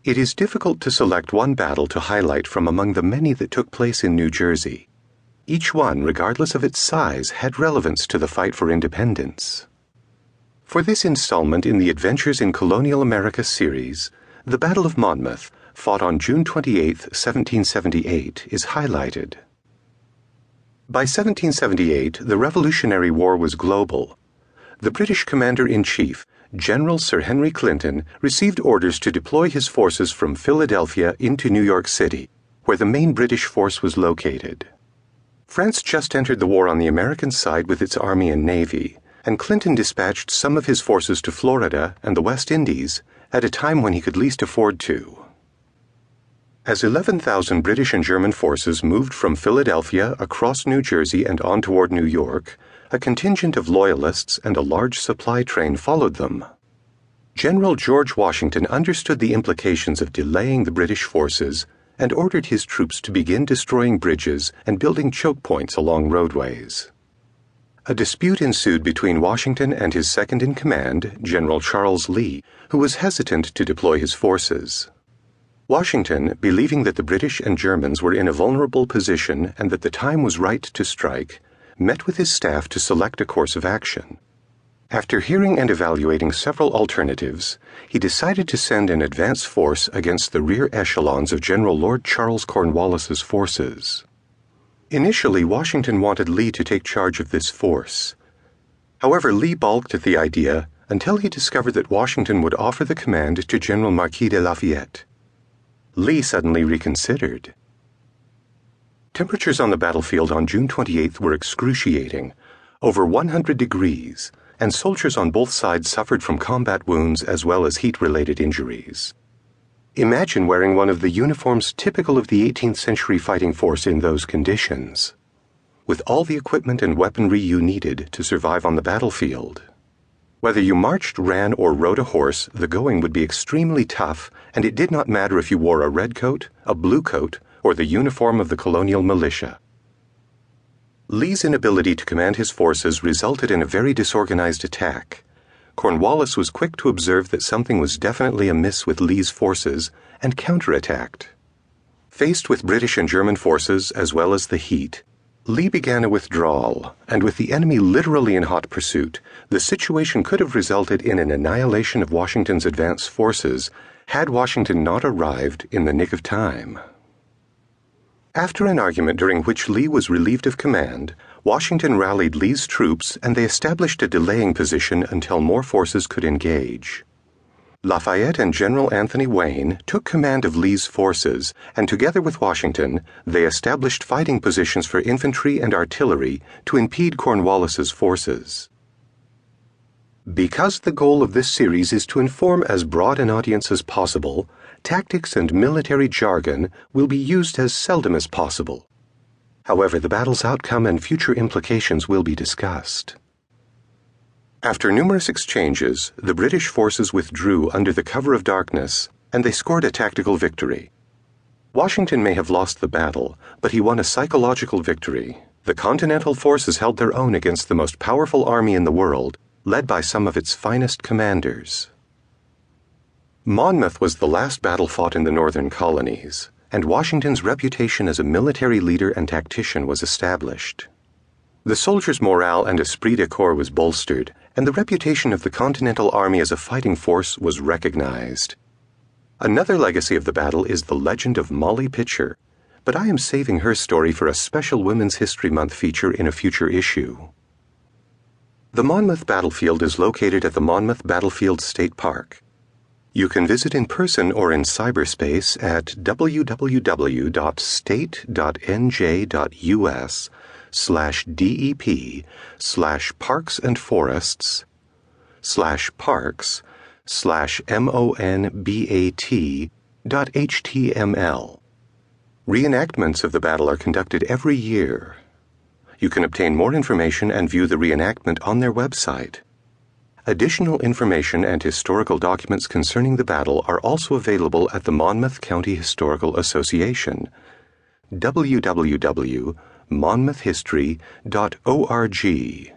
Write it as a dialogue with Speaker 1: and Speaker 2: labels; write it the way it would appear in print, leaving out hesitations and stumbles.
Speaker 1: It is difficult to select one battle to highlight from among the many that took place in New Jersey. Each one, regardless of its size, had relevance to the fight for independence. For this installment in the Adventures in Colonial America series, the Battle of Monmouth, fought on June 28, 1778, is highlighted. By 1778, the Revolutionary War was global. The British Commander-in-Chief, General Sir Henry Clinton, received orders to deploy his forces from Philadelphia into New York City, where the main British force was located. France just entered the war on the American side with its army and navy, and Clinton dispatched some of his forces to Florida and the West Indies at a time when he could least afford to. As 11,000 British and German forces moved from Philadelphia across New Jersey and on toward New York, a contingent of Loyalists and a large supply train followed them. General George Washington understood the implications of delaying the British forces and ordered his troops to begin destroying bridges and building choke points along roadways. A dispute ensued between Washington and his second-in-command, General Charles Lee, who was hesitant to deploy his forces. Washington, believing that the British and Germans were in a vulnerable position and that the time was right to strike, met with his staff to select a course of action. After hearing and evaluating several alternatives, he decided to send an advance force against the rear echelons of General Lord Charles Cornwallis's forces. Initially, Washington wanted Lee to take charge of this force. However, Lee balked at the idea until he discovered that Washington would offer the command to General Marquis de Lafayette. Lee suddenly reconsidered. Temperatures on the battlefield on June 28th were excruciating, over 100 degrees, and soldiers on both sides suffered from combat wounds as well as heat-related injuries. Imagine wearing one of the uniforms typical of the 18th century fighting force in those conditions, with all the equipment and weaponry you needed to survive on the battlefield. Whether you marched, ran, or rode a horse, the going would be extremely tough, and it did not matter if you wore a red coat, a blue coat, or the uniform of the Colonial militia. Lee's inability to command his forces resulted in a very disorganized attack. Cornwallis was quick to observe that something was definitely amiss with Lee's forces and counterattacked. Faced with British and German forces as well as the heat, Lee began a withdrawal, and with the enemy literally in hot pursuit, the situation could have resulted in an annihilation of Washington's advance forces had Washington not arrived in the nick of time. After an argument during which Lee was relieved of command, Washington rallied Lee's troops and they established a delaying position until more forces could engage. Lafayette and General Anthony Wayne took command of Lee's forces, and together with Washington, they established fighting positions for infantry and artillery to impede Cornwallis's forces. Because the goal of this series is to inform as broad an audience as possible, tactics and military jargon will be used as seldom as possible. However, the battle's outcome and future implications will be discussed. After numerous exchanges, the British forces withdrew under the cover of darkness, and they scored a tactical victory. Washington may have lost the battle, but he won a psychological victory. The Continental forces held their own against the most powerful army in the world, led by some of its finest commanders. Monmouth was the last battle fought in the northern colonies, and Washington's reputation as a military leader and tactician was established. The soldiers' morale and esprit de corps was bolstered, and the reputation of the Continental Army as a fighting force was recognized. Another legacy of the battle is the legend of Molly Pitcher, but I am saving her story for a special Women's History Month feature in a future issue. The Monmouth battlefield is located at the Monmouth Battlefield State Park. You can visit in person or in cyberspace at www.state.nj.us/DEP/parks&forests/monbat.html. Reenactments of the battle are conducted every year. You can obtain more information and view the reenactment on their website. Additional information and historical documents concerning the battle are also available at the Monmouth County Historical Association, www.monmouthhistory.org.